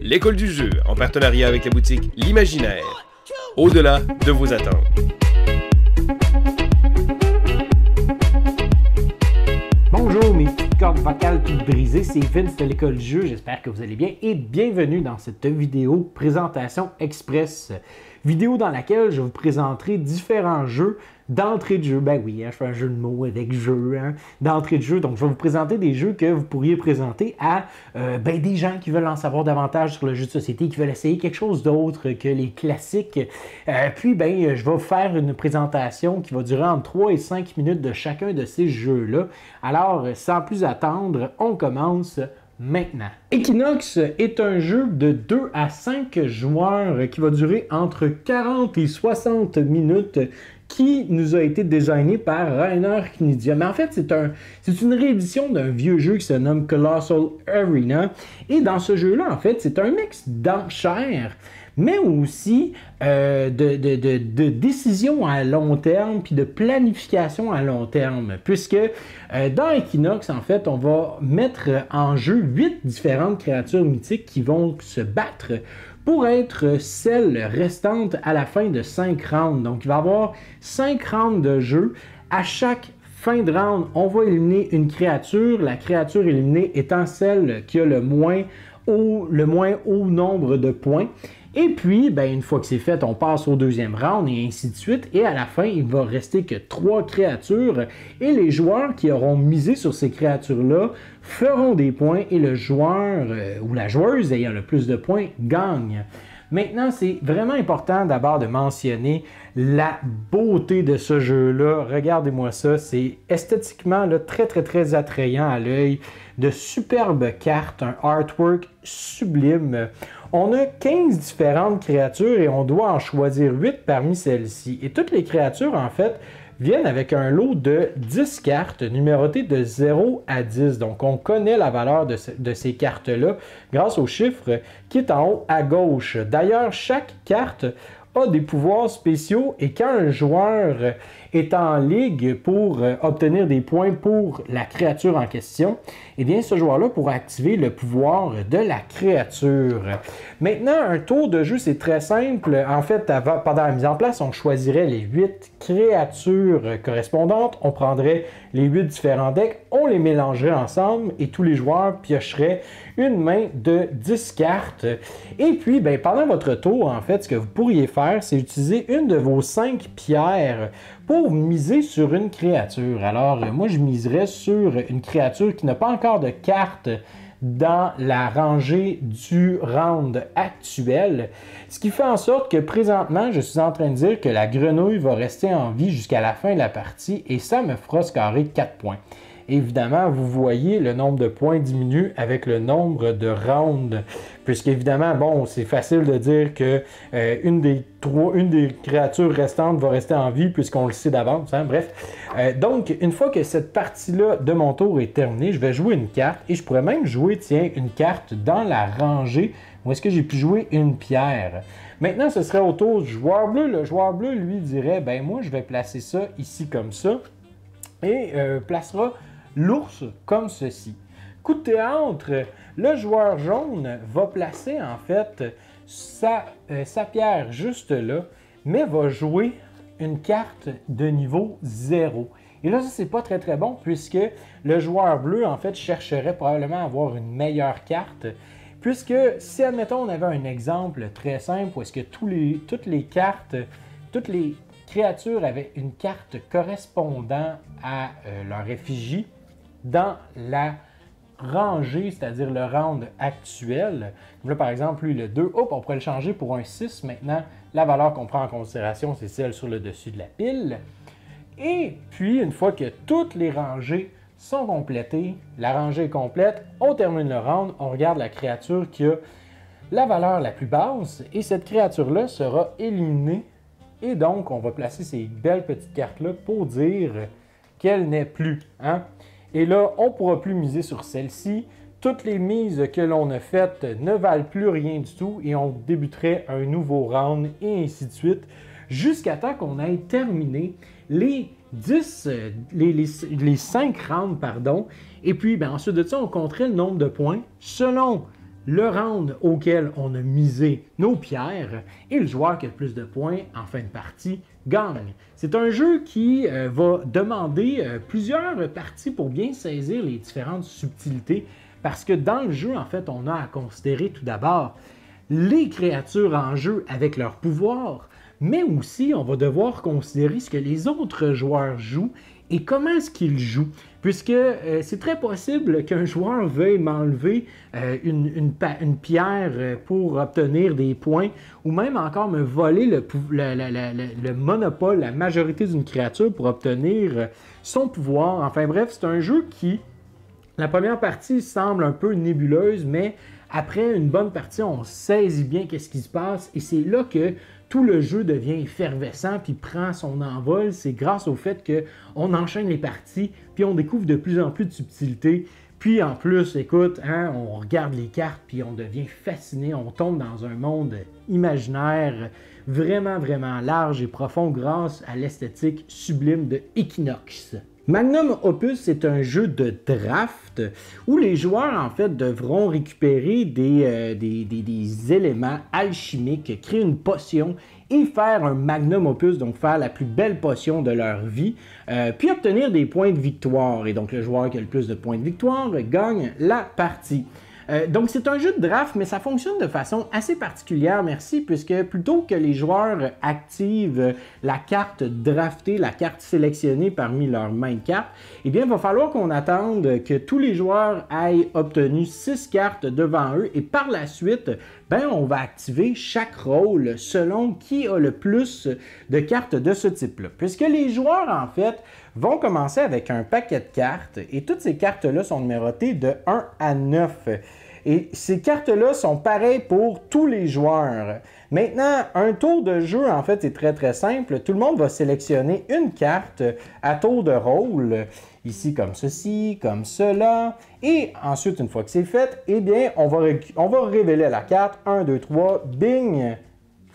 l'école du jeu, en partenariat avec la boutique L'Imaginaire. Au-delà de vos attentes. Bonjour mes petites cordes vocales toutes brisées, c'est Vince de l'école du jeu, j'espère que vous allez bien et bienvenue dans cette vidéo présentation express. Vidéo dans laquelle je vous présenterai différents jeux d'entrée de jeu. Ben oui, je fais un jeu de mots avec jeu, d'entrée de jeu. Donc, je vais vous présenter des jeux que vous pourriez présenter à des gens qui veulent en savoir davantage sur le jeu de société, qui veulent essayer quelque chose d'autre que les classiques. Je vais vous faire une présentation qui va durer entre 3 et 5 minutes de chacun de ces jeux-là. Alors, sans plus attendre, on commence maintenant. Equinox est un jeu de 2 à 5 joueurs qui va durer entre 40 et 60 minutes qui nous a été designé par Rainer Knizia. Mais en fait, c'est une réédition d'un vieux jeu qui se nomme Colossal Arena. Et dans ce jeu-là, en fait, c'est un mix d'enchères, mais aussi de décisions à long terme puis de planification à long terme. Puisque dans Equinox, en fait, on va mettre en jeu 8 différentes créatures mythiques qui vont se battre pour être celles restantes à la fin de 5 rounds. Donc, il va y avoir 5 rounds de jeu. À chaque fin de round, on va éliminer une créature. La créature éliminée étant celle qui a le moins haut nombre de points. Et puis, une fois que c'est fait, on passe au deuxième round et ainsi de suite. Et à la fin, il ne va rester que 3 créatures. Et les joueurs qui auront misé sur ces créatures-là feront des points et le joueur ou la joueuse ayant le plus de points gagne. Maintenant, c'est vraiment important d'abord de mentionner la beauté de ce jeu-là. Regardez-moi ça, c'est esthétiquement là, très, très, très attrayant à l'œil. De superbes cartes, un artwork sublime. On a 15 différentes créatures et on doit en choisir 8 parmi celles-ci. Et toutes les créatures, en fait, viennent avec un lot de 10 cartes numérotées de 0 à 10. Donc, on connaît la valeur de ces cartes-là grâce au chiffre qui est en haut à gauche. D'ailleurs, chaque carte a des pouvoirs spéciaux et quand un joueur est en ligue pour obtenir des points pour la créature en question, eh bien ce joueur-là pourra activer le pouvoir de la créature. Maintenant, un tour de jeu, c'est très simple. En fait, pendant la mise en place, on choisirait les 8 créatures correspondantes, on prendrait les 8 différents decks, on les mélangerait ensemble et tous les joueurs piocheraient une main de 10 cartes. Et puis, pendant votre tour, en fait, ce que vous pourriez faire, c'est utiliser une de vos 5 pierres pour miser sur une créature. Alors, moi, je miserais sur une créature qui n'a pas encore de carte dans la rangée du round actuel. Ce qui fait en sorte que présentement, je suis en train de dire que la grenouille va rester en vie jusqu'à la fin de la partie et ça me fera scorer 4 points. Évidemment, vous voyez, le nombre de points diminue avec le nombre de rounds. Puisqu'évidemment, c'est facile de dire que une des créatures restantes va rester en vie puisqu'on le sait d'avance. Bref, donc, une fois que cette partie-là de mon tour est terminée, je vais jouer une carte et je pourrais même jouer, une carte dans la rangée où est-ce que j'ai pu jouer une pierre. Maintenant, ce serait au tour du joueur bleu. Le joueur bleu, lui, dirait, moi, je vais placer ça ici comme ça et placera l'ours comme ceci. Coup de théâtre, le joueur jaune va placer en fait sa pierre juste là, mais va jouer une carte de niveau 0. Et là, ça, c'est pas très très bon puisque le joueur bleu, en fait, chercherait probablement à avoir une meilleure carte. Puisque si, admettons, on avait un exemple très simple où est-ce que toutes les créatures avaient une carte correspondant à leur effigie dans la rangée, c'est-à-dire le round actuel. Là, par exemple, lui, le 2, on pourrait le changer pour un 6. Maintenant, la valeur qu'on prend en considération, c'est celle sur le dessus de la pile. Et puis, une fois que toutes les rangées sont complétées, la rangée est complète, on termine le round, on regarde la créature qui a la valeur la plus basse et cette créature-là sera éliminée. Et donc, on va placer ces belles petites cartes-là pour dire qu'elle n'est plus. Et là, on ne pourra plus miser sur celle-ci. Toutes les mises que l'on a faites ne valent plus rien du tout et on débuterait un nouveau round et ainsi de suite jusqu'à temps qu'on ait terminé les 5 rounds, pardon. Et puis, ensuite de ça, on compterait le nombre de points selon le round auquel on a misé nos pierres et le joueur qui a le plus de points en fin de partie gagne. C'est un jeu qui va demander plusieurs parties pour bien saisir les différentes subtilités parce que dans le jeu, en fait, on a à considérer tout d'abord les créatures en jeu avec leurs pouvoirs, mais aussi on va devoir considérer ce que les autres joueurs jouent et comment est-ce qu'ils jouent. Puisque c'est très possible qu'un joueur veuille m'enlever une pierre pour obtenir des points, ou même encore me voler le monopole, la majorité d'une créature pour obtenir son pouvoir. Enfin bref, c'est un jeu qui, la première partie semble un peu nébuleuse, mais après une bonne partie, on saisit bien qu'est-ce qui se passe, et c'est là que tout le jeu devient effervescent puis prend son envol. C'est grâce au fait qu'on enchaîne les parties puis on découvre de plus en plus de subtilités. Puis en plus, écoute, hein, on regarde les cartes puis on devient fasciné. On tombe dans un monde imaginaire vraiment, vraiment large et profond grâce à l'esthétique sublime de Equinox. Magnum Opus, c'est un jeu de draft où les joueurs, en fait, devront récupérer des éléments alchimiques, créer une potion et faire un Magnum Opus, donc faire la plus belle potion de leur vie, puis obtenir des points de victoire. Et donc, le joueur qui a le plus de points de victoire gagne la partie. Donc c'est un jeu de draft, mais ça fonctionne de façon assez particulière, merci, puisque plutôt que les joueurs activent la carte draftée, la carte sélectionnée parmi leurs main de cartes, eh bien il va falloir qu'on attende que tous les joueurs aient obtenu 6 cartes devant eux et par la suite, ben, on va activer chaque rôle selon qui a le plus de cartes de ce type-là. Puisque les joueurs, en fait, vont commencer avec un paquet de cartes et toutes ces cartes-là sont numérotées de 1 à 9. Et ces cartes-là sont pareilles pour tous les joueurs. Maintenant, un tour de jeu, en fait, est très très simple. Tout le monde va sélectionner une carte à tour de rôle, ici comme ceci, comme cela. Et ensuite, une fois que c'est fait, eh bien, on va révéler la carte. 1, 2, 3, bing,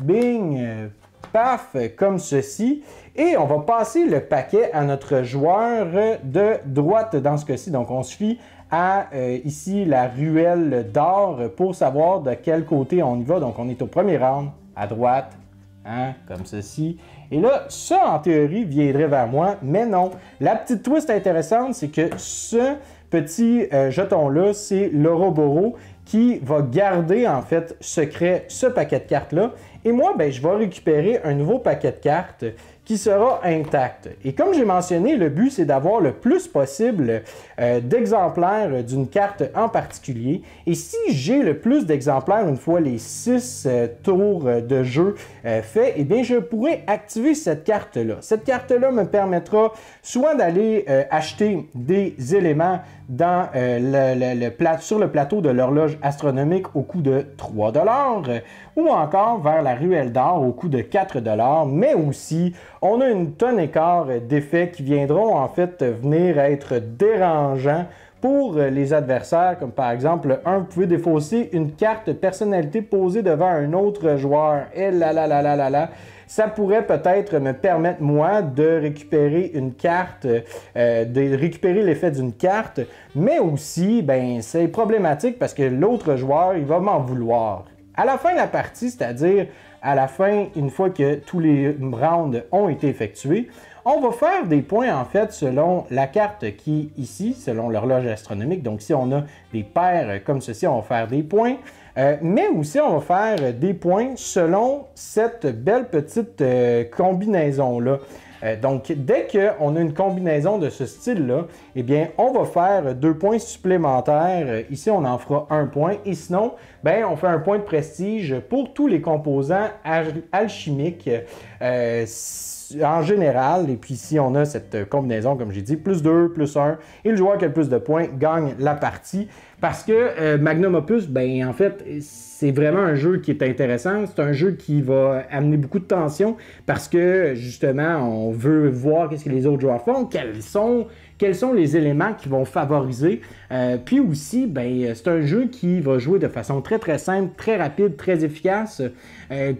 bing, paf, comme ceci. Et on va passer le paquet à notre joueur de droite dans ce cas-ci. Donc, on se fie à ici la ruelle d'or pour savoir de quel côté on y va. Donc, on est au premier round, à droite, hein, comme ceci. Et là, ça, en théorie, viendrait vers moi, mais non. La petite twist intéressante, c'est que ce petit jeton-là, c'est l'Ouroboros qui va garder, en fait, secret ce paquet de cartes-là. Et moi, ben, je vais récupérer un nouveau paquet de cartes qui sera intact. Et comme j'ai mentionné, le but, c'est d'avoir le plus possible d'exemplaires d'une carte en particulier. Et si j'ai le plus d'exemplaires une fois les 6 tours de jeu faits, eh bien, je pourrais activer cette carte-là. Cette carte-là me permettra soit d'aller acheter des éléments dans sur le plateau de l'horloge astronomique au coût de 3 $, ou encore vers la ruelle d'or au coût de 4 $, mais aussi on a une tonne et quart d'effets qui viendront en fait venir être dérangeants pour les adversaires, comme par exemple, vous pouvez défausser une carte personnalité posée devant un autre joueur. Et là, ça pourrait peut-être me permettre, moi, de récupérer une carte, de récupérer l'effet d'une carte, mais aussi, ben, c'est problématique parce que l'autre joueur, il va m'en vouloir. À la fin de la partie, c'est-à-dire à la fin, une fois que tous les rounds ont été effectués, on va faire des points en fait selon la carte qui est ici, selon l'horloge astronomique. Donc si on a des paires comme ceci, on va faire des points. Mais aussi on va faire des points selon cette belle petite combinaison-là. Donc, dès qu'on a une combinaison de ce style-là, eh bien, on va faire 2 points supplémentaires. Ici, on en fera 1 point. Et sinon, ben, on fait un point de prestige pour tous les composants alchimiques en général. Et puis, ici, on a cette combinaison, comme j'ai dit, plus 2, plus 1. Et le joueur qui a le plus de points gagne la partie. Parce que Magnum Opus, ben, en fait, c'est vraiment un jeu qui est intéressant. C'est un jeu qui va amener beaucoup de tension parce que, justement, on veut voir qu'est-ce que les autres joueurs font, quels sont les éléments qui vont favoriser. Puis aussi, ben, c'est un jeu qui va jouer de façon très très simple, très rapide, très efficace.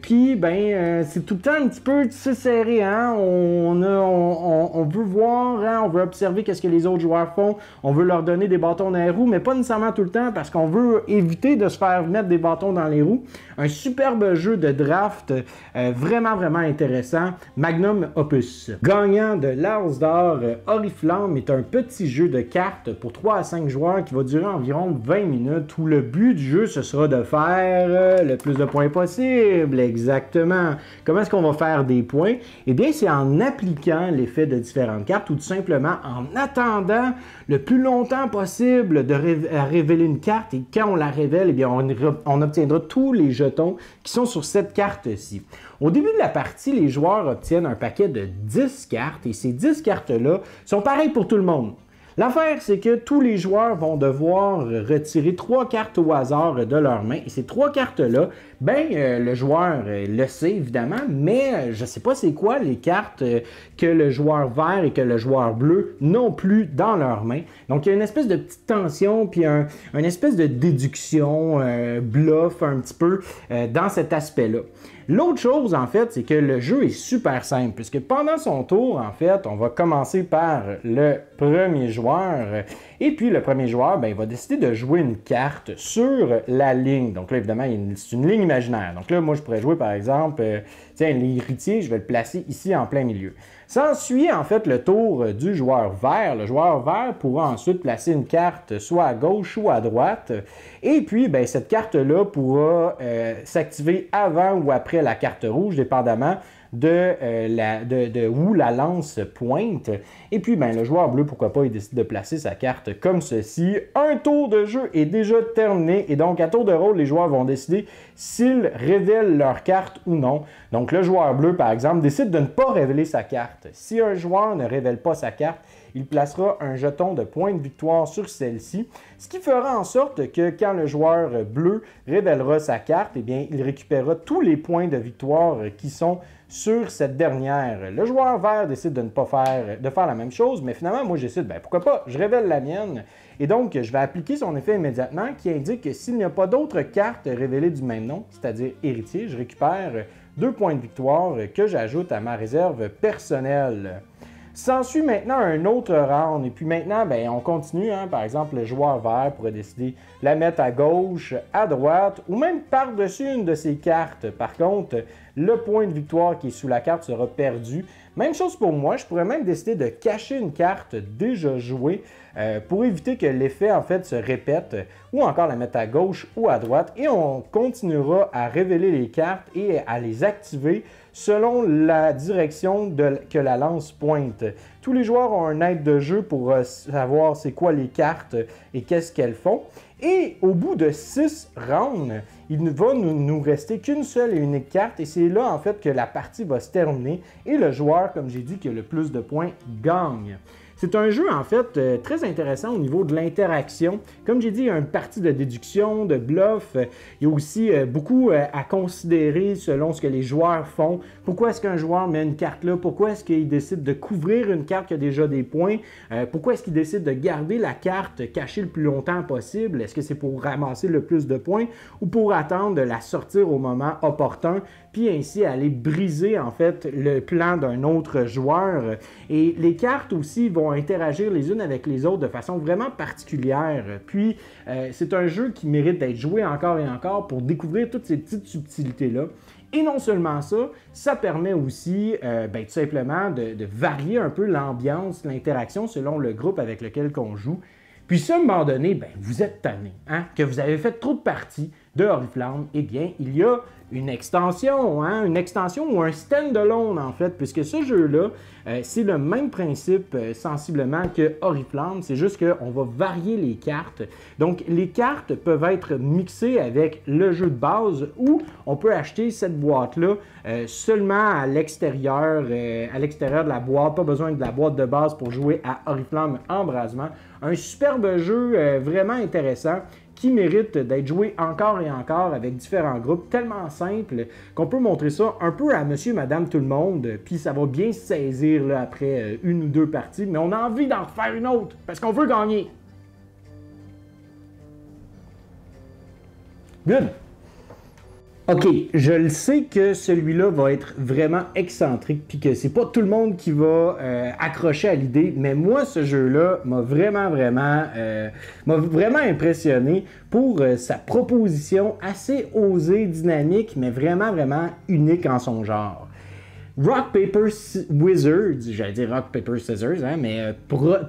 Puis, ben, c'est tout le temps un petit peu serré, hein? On veut voir, hein? On veut observer qu'est-ce que les autres joueurs font. On veut leur donner des bâtons dans les roues, mais pas nécessairement tout le temps parce qu'on veut éviter de se faire mettre des bâtons dans les roues. Un superbe jeu de draft, vraiment, vraiment intéressant. Magnum Opus. Gagnant de l'Ars d'or, Oriflamme est un petit jeu de cartes pour 3 à 5 joueurs qui va durer environ 20 minutes où le but du jeu, ce sera de faire le plus de points possible. Exactement. Comment est-ce qu'on va faire des points? Eh bien, c'est en appliquant l'effet de différentes cartes ou tout simplement en attendant le plus longtemps possible à révéler une carte et quand on la révèle, eh bien, on obtiendra tous les jetons qui sont sur cette carte-ci. Au début de la partie, les joueurs obtiennent un paquet de 10 cartes et ces 10 cartes-là sont pareilles pour tout le monde. L'affaire, c'est que tous les joueurs vont devoir retirer 3 cartes au hasard de leurs mains. Et ces 3 cartes-là, ben, le joueur le sait évidemment, mais je ne sais pas c'est quoi les cartes que le joueur vert et que le joueur bleu n'ont plus dans leurs mains. Donc, il y a une espèce de petite tension, puis une espèce de déduction, bluff un petit peu dans cet aspect-là. L'autre chose, en fait, c'est que le jeu est super simple, puisque pendant son tour, en fait, on va commencer par le premier joueur, et puis le premier joueur, ben, il va décider de jouer une carte sur la ligne. Donc là, évidemment, c'est une ligne imaginaire. Donc là, moi, je pourrais jouer, par exemple, tiens, l'héritier, je vais le placer ici en plein milieu. S'ensuit, en fait, le tour du joueur vert. Le joueur vert pourra ensuite placer une carte soit à gauche ou à droite. Et puis, ben, cette carte-là pourra s'activer avant ou après la carte rouge, dépendamment de où la lance pointe. Et puis, ben, le joueur bleu, pourquoi pas, il décide de placer sa carte comme ceci. Un tour de jeu est déjà terminé et donc, à tour de rôle, les joueurs vont décider s'ils révèlent leur carte ou non. Donc, le joueur bleu, par exemple, décide de ne pas révéler sa carte. Si un joueur ne révèle pas sa carte, il placera un jeton de point de victoire sur celle-ci, ce qui fera en sorte que quand le joueur bleu révélera sa carte, eh bien, il récupérera tous les points de victoire qui sont sur cette dernière. Le joueur vert décide de ne pas faire la même chose, mais finalement, moi, je décide, ben, pourquoi pas, je révèle la mienne. Et donc, je vais appliquer son effet immédiatement qui indique que s'il n'y a pas d'autres cartes révélées du même nom, c'est-à-dire héritier, je récupère 2 points de victoire que j'ajoute à ma réserve personnelle. S'ensuit maintenant un autre round. Et puis maintenant, ben, on continue. Hein? Par exemple, le joueur vert pourrait décider de la mettre à gauche, à droite ou même par-dessus une de ses cartes. Par contre, le point de victoire qui est sous la carte sera perdu. Même chose pour moi. Je pourrais même décider de cacher une carte déjà jouée pour éviter que l'effet en fait se répète ou encore la mettre à gauche ou à droite. Et on continuera à révéler les cartes et à les activer selon la direction que la lance pointe. Tous les joueurs ont un aide de jeu pour savoir c'est quoi les cartes et qu'est-ce qu'elles font. Et au bout de 6 rounds, il ne va nous rester qu'une seule et unique carte. Et c'est là, en fait, que la partie va se terminer. Et le joueur, comme j'ai dit, qui a le plus de points, gagne. C'est un jeu, en fait, très intéressant au niveau de l'interaction. Comme j'ai dit, il y a une partie de déduction, de bluff. Il y a aussi beaucoup à considérer selon ce que les joueurs font. Pourquoi est-ce qu'un joueur met une carte là? Pourquoi est-ce qu'il décide de couvrir une carte qui a déjà des points? Pourquoi est-ce qu'il décide de garder la carte cachée le plus longtemps possible? Est-ce que c'est pour ramasser le plus de points ou pour attendre de la sortir au moment opportun? Puis ainsi aller briser, en fait, le plan d'un autre joueur. Et les cartes aussi vont interagir les unes avec les autres de façon vraiment particulière. Puis, c'est un jeu qui mérite d'être joué encore et encore pour découvrir toutes ces petites subtilités-là. Et non seulement ça, ça permet aussi tout simplement de varier un peu l'ambiance, l'interaction selon le groupe avec lequel on joue. Puis si à un moment donné, ben, vous êtes tanné, hein, que vous avez fait trop de parties de Oriflamme, eh bien, il y a une extension, hein, ou un stand-alone en fait, puisque ce jeu-là, c'est le même principe sensiblement que Oriflamme, c'est juste qu'on va varier les cartes. Donc, les cartes peuvent être mixées avec le jeu de base ou on peut acheter cette boîte-là seulement à l'extérieur de la boîte, pas besoin de la boîte de base pour jouer à Oriflamme Embrasement. Un superbe jeu vraiment intéressant qui mérite d'être joué encore et encore avec différents groupes, tellement simple qu'on peut montrer ça un peu à monsieur, madame, tout le monde, puis ça va bien se saisir là, après une ou deux parties, mais on a envie d'en refaire une autre, parce qu'on veut gagner. Good! OK, je le sais que celui-là va être vraiment excentrique, puis que c'est pas tout le monde qui va accrocher à l'idée, mais moi, ce jeu-là m'a vraiment impressionné pour sa proposition assez osée, dynamique, mais vraiment unique en son genre. Rock, Paper, Wizards, j'allais dire Rock, Paper, Scissors, hein, mais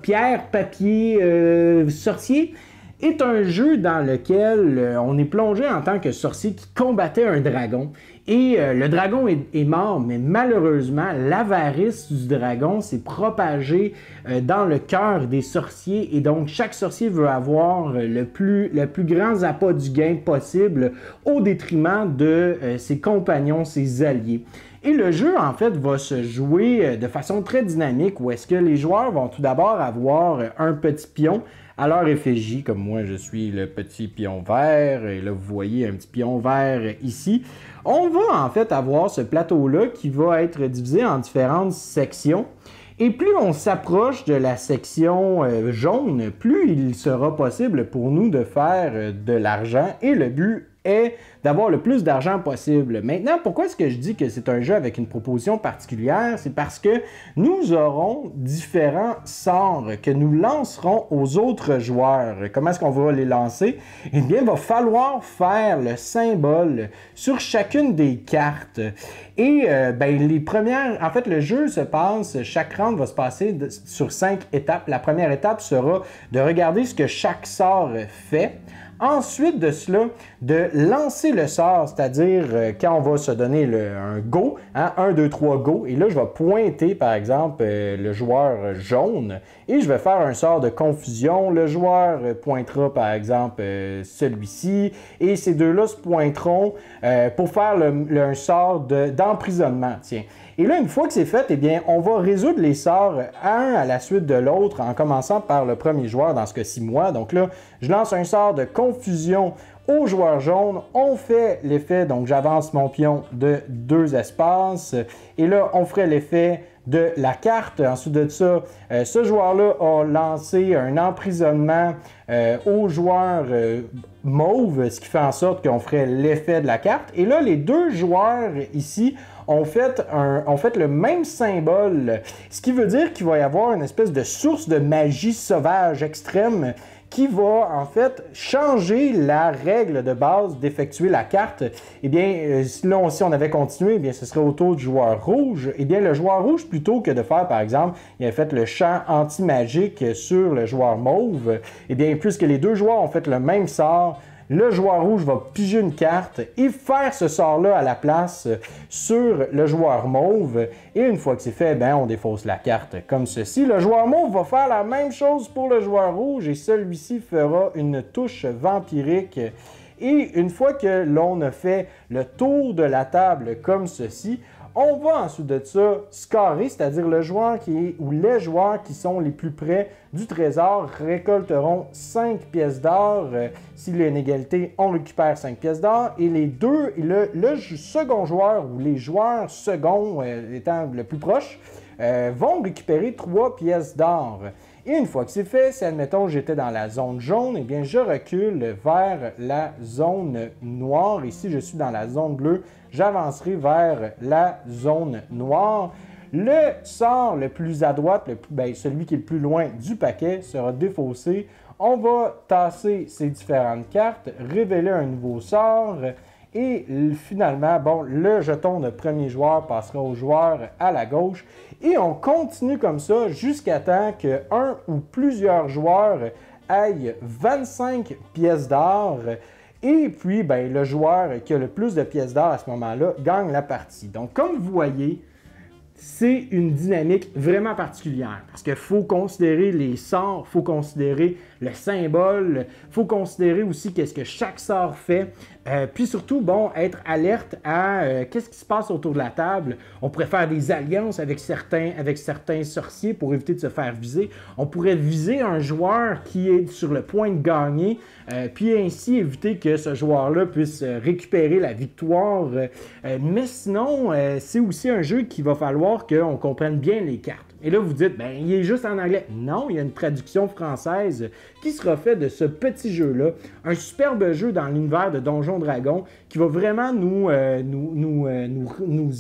pierre, papier, sorcier, est un jeu dans lequel on est plongé en tant que sorcier qui combattait un dragon. Et le dragon est mort, mais malheureusement, l'avarice du dragon s'est propagée dans le cœur des sorciers. Et donc, chaque sorcier veut avoir le plus grand appât du gain possible au détriment de ses compagnons, ses alliés. Et le jeu, en fait, va se jouer de façon très dynamique, où est-ce que les joueurs vont tout d'abord avoir un petit pion à leur effigie, comme moi je suis le petit pion vert, et là vous voyez un petit pion vert ici. On va en fait avoir ce plateau-là qui va être divisé en différentes sections. Et plus on s'approche de la section jaune, plus il sera possible pour nous de faire de l'argent. Et le but est d'avoir le plus d'argent possible. Maintenant, pourquoi est-ce que je dis que c'est un jeu avec une proposition particulière? C'est parce que nous aurons différents sorts que nous lancerons aux autres joueurs. Comment est-ce qu'on va les lancer? Eh bien, il va falloir faire le symbole sur chacune des cartes. Et les premières... En fait, le jeu se passe... Chaque round va se passer sur 5 étapes. La première étape sera de regarder ce que chaque sort fait. Ensuite de cela, de lancer le sort, c'est-à-dire quand on va se donner un go, hein, 1, 2, 3, go, et là je vais pointer par exemple le joueur jaune et je vais faire un sort de confusion. Le joueur pointera par exemple celui-ci et ces deux-là se pointeront pour faire un sort d'emprisonnement. Tiens. Et là, une fois que c'est fait, eh bien, on va résoudre les sorts un à la suite de l'autre en commençant par le premier joueur, dans ce cas-ci moi. Donc là, je lance un sort de confusion au joueur jaune. On fait l'effet, donc j'avance mon pion de 2 espaces. Et là, on ferait l'effet de la carte. Ensuite de ça, ce joueur-là a lancé un emprisonnement au joueur mauve, ce qui fait en sorte qu'on ferait l'effet de la carte. Et là, les deux joueurs ici ont fait le même symbole, ce qui veut dire qu'il va y avoir une espèce de source de magie sauvage extrême qui va en fait changer la règle de base d'effectuer la carte. Eh bien, si on avait continué, eh bien, ce serait au tour du joueur rouge. Eh bien, le joueur rouge, plutôt que de faire, par exemple, il a fait le champ anti-magique sur le joueur mauve, eh bien, puisque les deux joueurs ont fait le même sort, le joueur rouge va piger une carte et faire ce sort-là à la place sur le joueur mauve. Et une fois que c'est fait, ben, on défausse la carte comme ceci. Le joueur mauve va faire la même chose pour le joueur rouge et celui-ci fera une touche vampirique. Et une fois que l'on a fait le tour de la table comme ceci, on va ensuite de ça scorer, c'est-à-dire le joueur ou les joueurs qui sont les plus près du trésor récolteront 5 pièces d'or. S'il y a une égalité, on récupère 5 pièces d'or. Et le second joueur ou les joueurs seconds étant le plus proche vont récupérer 3 pièces d'or. Et une fois que c'est fait, si admettons j'étais dans la zone jaune, eh bien je recule vers la zone noire. Et si je suis dans la zone bleue, j'avancerai vers la zone noire. Le sort le plus à droite, celui qui est le plus loin du paquet, sera défaussé. On va tasser ces différentes cartes, révéler un nouveau sort. Et finalement, le jeton de premier joueur passera au joueur à la gauche. Et on continue comme ça jusqu'à temps qu'un ou plusieurs joueurs aient 25 pièces d'or. Et puis, le joueur qui a le plus de pièces d'or à ce moment-là gagne la partie. Donc, comme vous voyez, c'est une dynamique vraiment particulière parce qu'il faut considérer les sorts, il faut considérer le symbole. Il faut considérer aussi qu'est-ce que chaque sort fait. Puis surtout, bon, être alerte à qu'est-ce qui se passe autour de la table. On pourrait faire des alliances avec certains sorciers pour éviter de se faire viser. On pourrait viser un joueur qui est sur le point de gagner, puis ainsi éviter que ce joueur-là puisse récupérer la victoire. Mais sinon, c'est aussi un jeu qu'il va falloir qu'on comprenne bien les cartes. Et là, vous dites, ben, il est juste en anglais. Non, il y a une traduction française qui sera faite de ce petit jeu-là. Un superbe jeu dans l'univers de Donjons Dragons qui va vraiment nous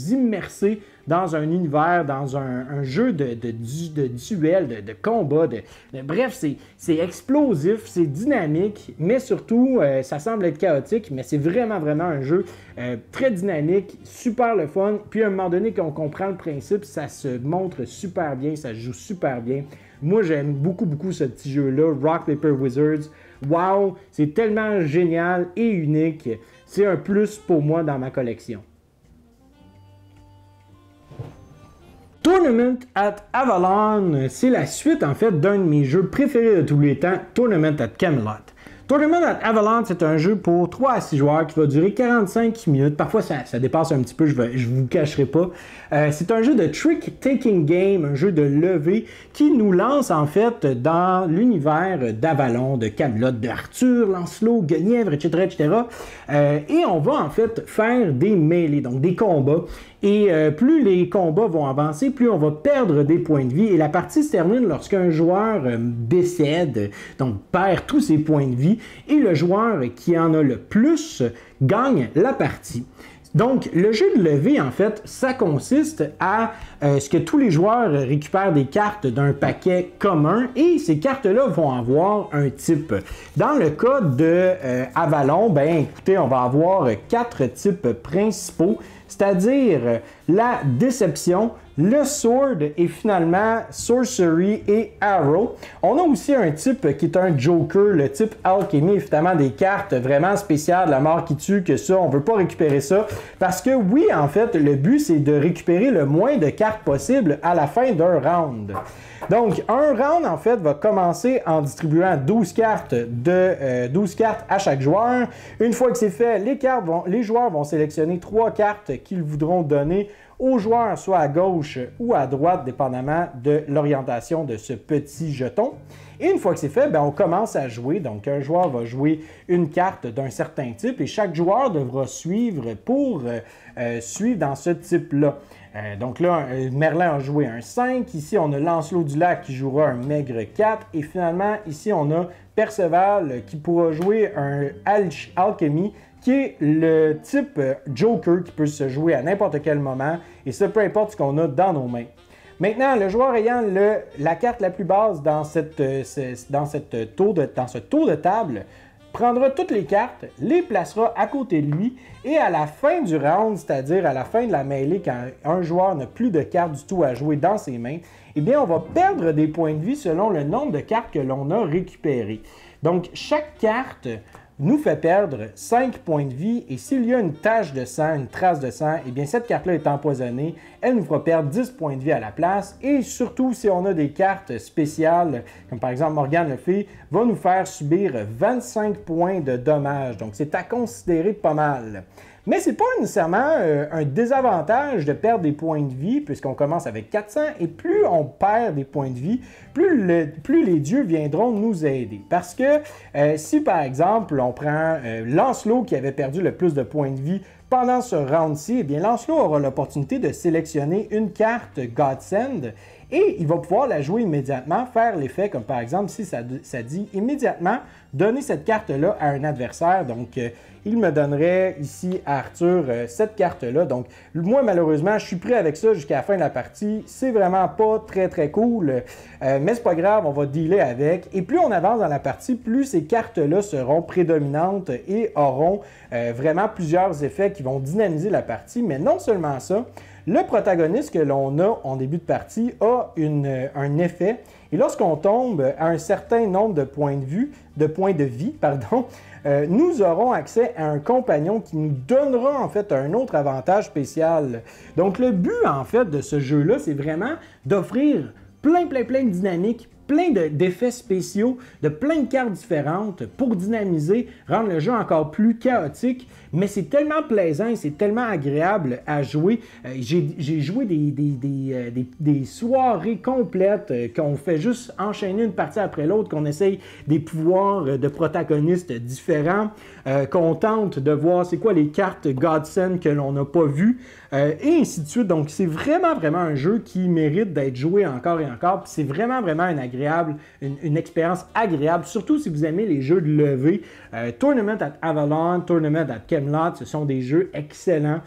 immerser dans un univers, dans un jeu de duel, de combat. Bref, c'est explosif, c'est dynamique, mais surtout, ça semble être chaotique, mais c'est vraiment un jeu très dynamique, super le fun. Puis à un moment donné, quand on comprend le principe, ça se montre super bien, ça se joue super bien. Moi, j'aime beaucoup ce petit jeu-là, Rock Paper Wizards. Wow, c'est tellement génial et unique. C'est un plus pour moi dans ma collection. Tournament at Avalon, c'est la suite en fait d'un de mes jeux préférés de tous les temps, Tournament at Camelot. Tournament at Avalon, c'est un jeu pour 3 à 6 joueurs qui va durer 45 minutes. Parfois, ça dépasse un petit peu, je vous cacherai pas. C'est un jeu de trick-taking game, un jeu de levée qui nous lance en fait dans l'univers d'Avalon, de Camelot, d'Arthur, Lancelot, Guenièvre, etc. Et on va en fait faire des mêlées, donc des combats. Et plus les combats vont avancer, plus on va perdre des points de vie. Et la partie se termine lorsqu'un joueur décède, donc perd tous ses points de vie. Et le joueur qui en a le plus gagne la partie. Donc, le jeu de levée, en fait, ça consiste à ce que tous les joueurs récupèrent des cartes d'un paquet commun et ces cartes-là vont avoir un type. Dans le cas de Avalon, ben écoutez, on va avoir 4 types principaux, c'est-à-dire la déception, le sword et finalement sorcery et arrow. On a aussi un type qui est un joker, le type alchemy, évidemment des cartes vraiment spéciales, la mort qui tue, que ça, on veut pas récupérer ça. Parce que oui, en fait, le but c'est de récupérer le moins de cartes possible à la fin d'un round. Donc, un round, en fait, va commencer en distribuant 12 cartes à chaque joueur. Une fois que c'est fait, les joueurs vont sélectionner 3 cartes qu'ils voudront donner aux joueurs, soit à gauche ou à droite, dépendamment de l'orientation de ce petit jeton. Et une fois que c'est fait, ben, on commence à jouer. Donc, un joueur va jouer une carte d'un certain type et chaque joueur devra suivre pour suivre dans ce type-là. Donc là, Merlin a joué un 5. Ici, on a Lancelot du Lac qui jouera un maigre 4. Et finalement, ici, on a Perceval qui pourra jouer un Alchemy qui est le type Joker qui peut se jouer à n'importe quel moment. Et ça, peu importe ce qu'on a dans nos mains. Maintenant, le joueur ayant la carte la plus basse dans ce tour de table prendra toutes les cartes, les placera à côté de lui et à la fin du round, c'est-à-dire à la fin de la mêlée, quand un joueur n'a plus de cartes du tout à jouer dans ses mains, eh bien, on va perdre des points de vie selon le nombre de cartes que l'on a récupérées. Donc, chaque carte nous fait perdre 5 points de vie et s'il y a une tache de sang, une trace de sang, eh bien cette carte-là est empoisonnée, elle nous fera perdre 10 points de vie à la place et surtout si on a des cartes spéciales, comme par exemple Morgane le fait, va nous faire subir 25 points de dommages, donc c'est à considérer pas mal. Mais ce n'est pas nécessairement un désavantage de perdre des points de vie, puisqu'on commence avec 400, et plus on perd des points de vie, plus les dieux viendront nous aider. Parce que si par exemple on prend Lancelot qui avait perdu le plus de points de vie pendant ce round-ci, eh bien Lancelot aura l'opportunité de sélectionner une carte Godsend, et il va pouvoir la jouer immédiatement, faire l'effet, comme par exemple si ça dit immédiatement donner cette carte-là à un adversaire. Donc, il me donnerait ici à Arthur cette carte-là. Donc, moi, malheureusement, je suis prêt avec ça jusqu'à la fin de la partie. C'est vraiment pas très cool, mais c'est pas grave, on va dealer avec. Et plus on avance dans la partie, plus ces cartes-là seront prédominantes et auront vraiment plusieurs effets qui vont dynamiser la partie. Mais non seulement ça, le protagoniste que l'on a en début de partie a un effet. Et lorsqu'on tombe à un certain nombre de points de vie, nous aurons accès à un compagnon qui nous donnera en fait un autre avantage spécial. Donc le but en fait de ce jeu-là, c'est vraiment d'offrir plein de dynamiques plein d'effets spéciaux, de plein de cartes différentes pour dynamiser, rendre le jeu encore plus chaotique. Mais c'est tellement plaisant et c'est tellement agréable à jouer. J'ai joué des soirées complètes qu'on fait juste enchaîner une partie après l'autre, qu'on essaye des pouvoirs de protagonistes différents, qu'on tente de voir c'est quoi les cartes Godsend que l'on n'a pas vues, et ainsi de suite. Donc c'est vraiment un jeu qui mérite d'être joué encore et encore. C'est vraiment une expérience agréable, surtout si vous aimez les jeux de levée. Tournament at Avalon, Tournament at Camelot, ce sont des jeux excellents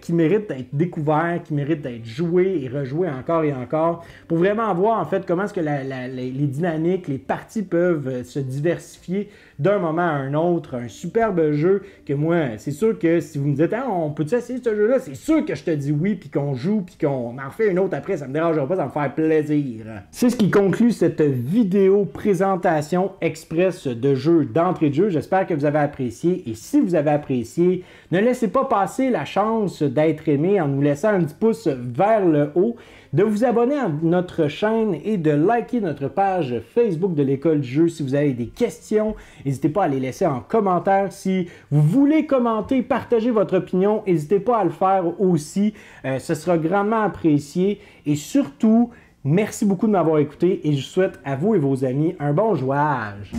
qui méritent d'être découverts, qui méritent d'être joués et rejoués encore et encore pour vraiment voir en fait comment est-ce que les dynamiques, les parties peuvent se diversifier d'un moment à un autre. Un superbe jeu que moi, c'est sûr que si vous me dites « on peut-tu essayer ce jeu-là? » C'est sûr que je te dis oui, puis qu'on joue, puis qu'on en fait une autre après, ça me dérangera pas, ça me fait plaisir. C'est ce qui conclut cette vidéo présentation express de jeu d'entrée de jeu. J'espère que vous avez apprécié, et si vous avez apprécié, ne laissez pas passer la chance d'être aimé en nous laissant un petit pouce vers le haut, de vous abonner à notre chaîne et de liker notre page Facebook de l'École du jeu. Si vous avez des questions, n'hésitez pas à les laisser en commentaire. Si vous voulez commenter, partager votre opinion, n'hésitez pas à le faire aussi. Ce sera grandement apprécié. Et surtout, merci beaucoup de m'avoir écouté et je souhaite à vous et vos amis un bon jouage.